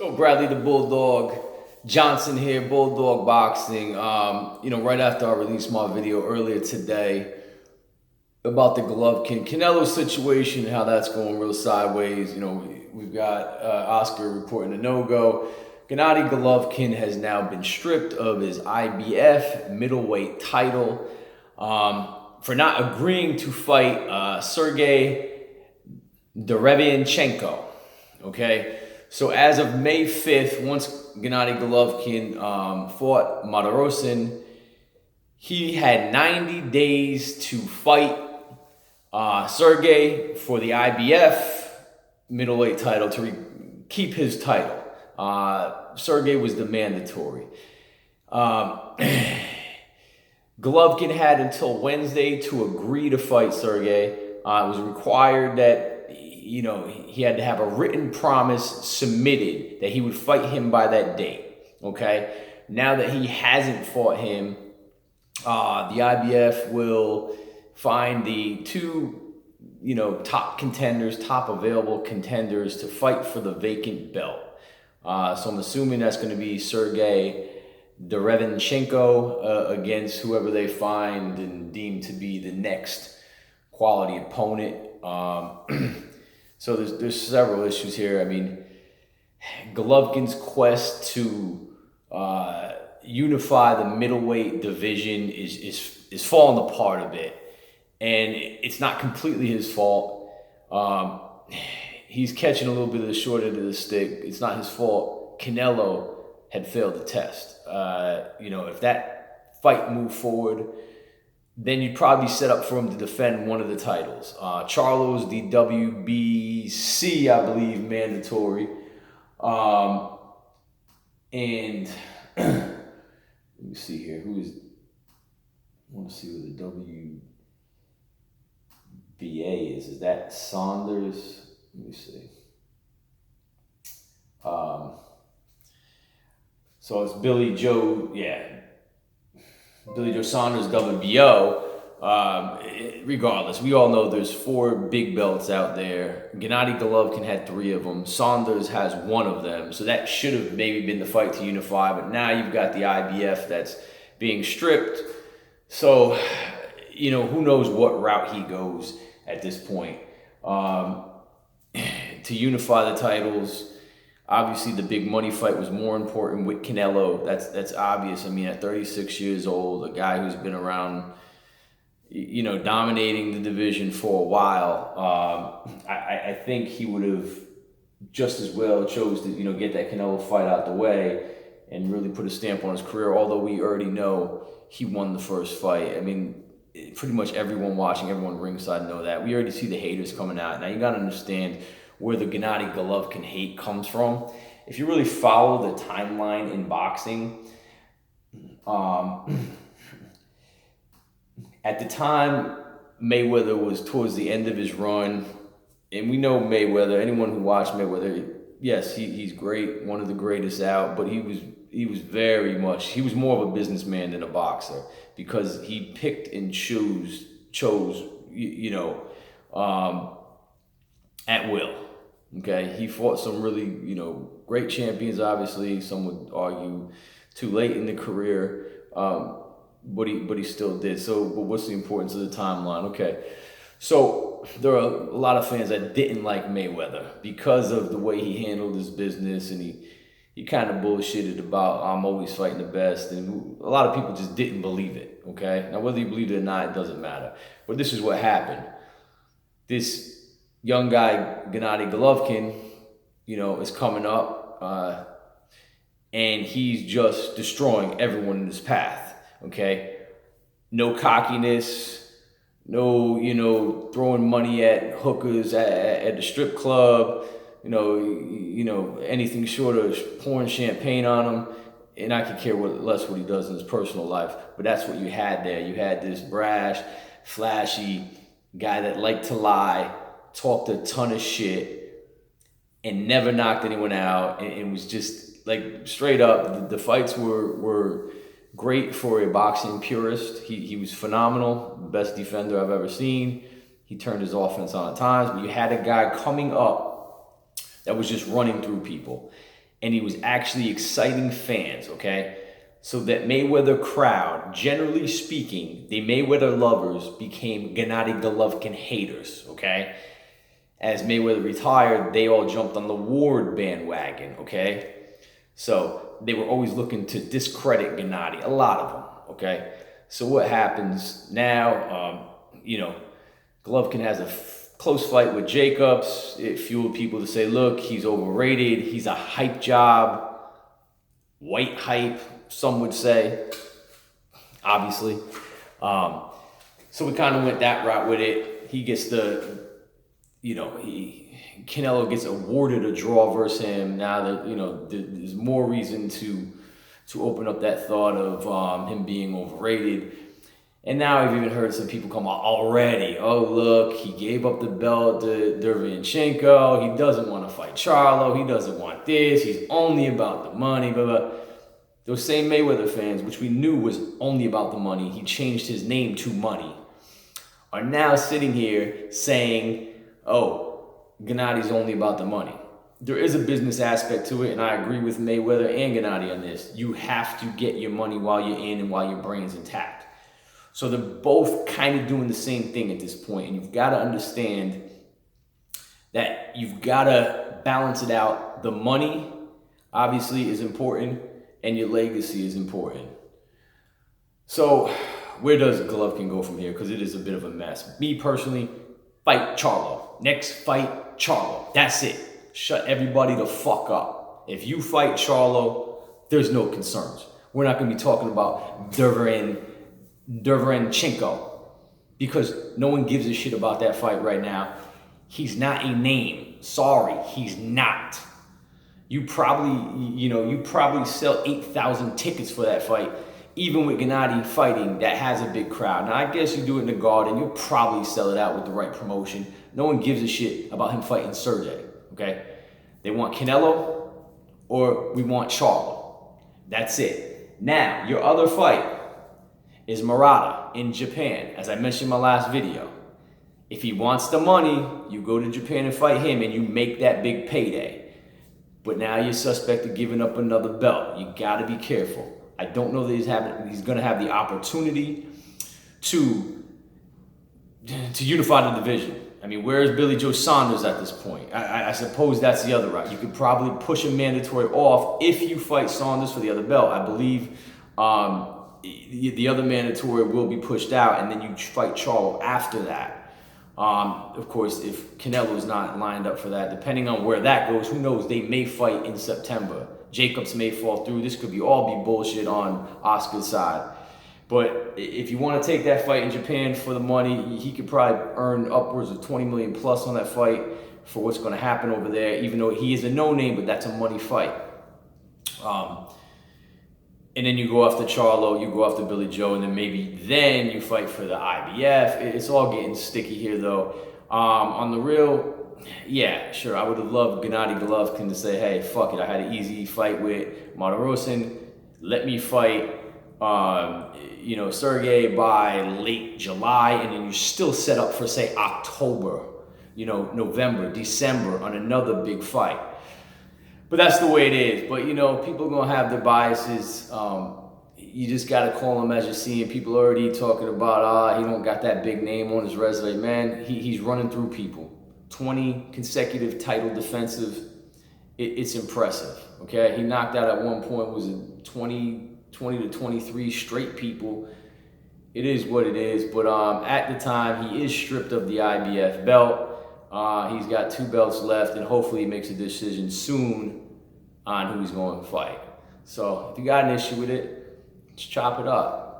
So Bradley the Bulldog Johnson here, Bulldog Boxing. Right after I released my video earlier today about the Golovkin-Canelo situation, how that's going real sideways. We've got Oscar reporting a no-go. Gennady Golovkin has now been stripped of his IBF middleweight title for not agreeing to fight Sergey Derevyanchenko. Okay. So as of May 5th, once Gennady Golovkin fought Martirosyan, he had 90 days to fight Sergey for the IBF middleweight title to keep his title. Sergey was the mandatory. Golovkin had until Wednesday to agree to fight Sergey. It was required that he had to have a written promise submitted that he would fight him by that date. Okay. Now that he hasn't fought him, the IBF will find the two, top contenders, top available contenders to fight for the vacant belt. So I'm assuming that's going to be Sergey Derevyanchenko against whoever they find and deem to be the next quality opponent. So there's several issues here. I mean, Golovkin's quest to unify the middleweight division is falling apart a bit, and it's not completely his fault. He's catching a little bit of the short end of the stick. It's not his fault. Canelo had failed the test. If that fight moved forward, then you'd probably set up for him to defend one of the titles. Charlo's the WBC, I believe, mandatory. And let me see here. I want to see who the WBA is. Is that Saunders? Let me see. So it's Billy Joe Saunders, WBO. Regardless, we all know there's 4 big belts out there. Gennady Golovkin had 3 of them. Saunders has 1 of them. So that should have maybe been the fight to unify. But now you've got the IBF that's being stripped. So, who knows what route he goes at this point. To unify the titles, obviously the big money fight was more important with Canelo. That's obvious. I mean, at 36 years old, a guy who's been around, dominating the division for a while, I think he would have just as well chose to, get that Canelo fight out the way and really put a stamp on his career, although we already know he won the first fight. I mean, pretty much everyone watching, everyone ringside know that. We already see the haters coming out. Now, you got to understand where the Gennady Golovkin hate comes from. If you really follow the timeline in boxing, at the time Mayweather was towards the end of his run, and we know Mayweather, anyone who watched Mayweather, yes, he's great, one of the greatest out, but he was more of a businessman than a boxer, because he picked and chose, at will. Okay, he fought some really, great champions, obviously. Some would argue too late in the career, but he still did. So, but what's the importance of the timeline? Okay, so there are a lot of fans that didn't like Mayweather because of the way he handled his business, and he kind of bullshitted about I'm always fighting the best, and a lot of people just didn't believe it. Okay, now whether you believe it or not, it doesn't matter. But this is what happened. This young guy, Gennady Golovkin, is coming up, and he's just destroying everyone in his path, okay? No cockiness, no, throwing money at hookers at the strip club, anything short of pouring champagne on him. And I could care less what he does in his personal life, but that's what you had there. You had this brash, flashy guy that liked to lie, talked a ton of shit, and never knocked anyone out, and was just like straight up. The fights were great for a boxing purist. He was phenomenal, best defender I've ever seen. He turned his offense on at times, but you had a guy coming up that was just running through people. and he was actually exciting fans, okay? So that Mayweather crowd, generally speaking, the Mayweather lovers became Gennady Golovkin haters, okay? As Mayweather retired, they all jumped on the Ward bandwagon, okay? So they were always looking to discredit Gennady, a lot of them, okay? So what happens now, Golovkin has a close fight with Jacobs. It fueled people to say, look, he's overrated. He's a hype job, white hype, some would say, obviously. So we kind of went that route with it. He gets Canelo gets awarded a draw versus him. Now that, there's more reason to open up that thought of him being overrated. And now I've even heard some people come out already. Oh, look, he gave up the belt to Derevyanchenko. He doesn't want to fight Charlo. He doesn't want this. He's only about the money, blah, blah. Those same Mayweather fans, which we knew was only about the money, he changed his name to Money, are now sitting here saying, oh, Gennady's only about the money. There is a business aspect to it, and I agree with Mayweather and Gennady on this. You have to get your money while you're in and while your brain's intact. So they're both kind of doing the same thing at this point, and you've got to understand that you've got to balance it out. The money, obviously, is important, and your legacy is important. So where does Golovkin go from here? Because it is a bit of a mess. Me personally, fight Charlo. Next fight, Charlo. That's it. Shut everybody the fuck up. If you fight Charlo, there's no concerns. We're not going to be talking about Derevyanchenko, because no one gives a shit about that fight right now. He's not a name. Sorry, he's not. You probably sell 8,000 tickets for that fight, even with Gennady fighting that has a big crowd. Now, I guess you do it in the Garden, you'll probably sell it out with the right promotion. No one gives a shit about him fighting Sergey, okay? They want Canelo or we want Charlo. That's it. Now, your other fight is Murata in Japan, as I mentioned in my last video. If he wants the money, you go to Japan and fight him and you make that big payday. But now you're suspect of giving up another belt. You gotta be careful. I don't know that he's gonna have the opportunity to unify the division. I mean, where's Billy Joe Saunders at this point? I suppose that's the other route. You could probably push a mandatory off if you fight Saunders for the other belt. I believe the other mandatory will be pushed out, and then you fight Charlo after that. Of course, if Canelo's not lined up for that, depending on where that goes, who knows? They may fight in September. Jacobs may fall through. This could all be bullshit on Oscar's side. But if you want to take that fight in Japan for the money, he could probably earn upwards of 20 million plus on that fight for what's going to happen over there, even though he is a no-name, but that's a money fight. And then you go after Charlo, you go after Billy Joe, and then maybe then you fight for the IBF. It's all getting sticky here, though. On the real, yeah, sure, I would have loved Gennady Golovkin to say, hey, fuck it, I had an easy fight with Martirosyan. Let me fight, Sergey by late July, and then you're still set up for, say, October, November, December on another big fight. But that's the way it is. But, people are going to have their biases. You just got to call them as you see him. People already talking about, he don't got that big name on his resume. Man, he's running through people. 20 consecutive title defensive. It's impressive, okay? He knocked out at one point, was it 20 to 23 straight people. It is what it is. But at the time, he is stripped of the IBF belt. He's got 2 belts left, and hopefully he makes a decision soon on who he's going to fight. So if you got an issue with it, just chop it up.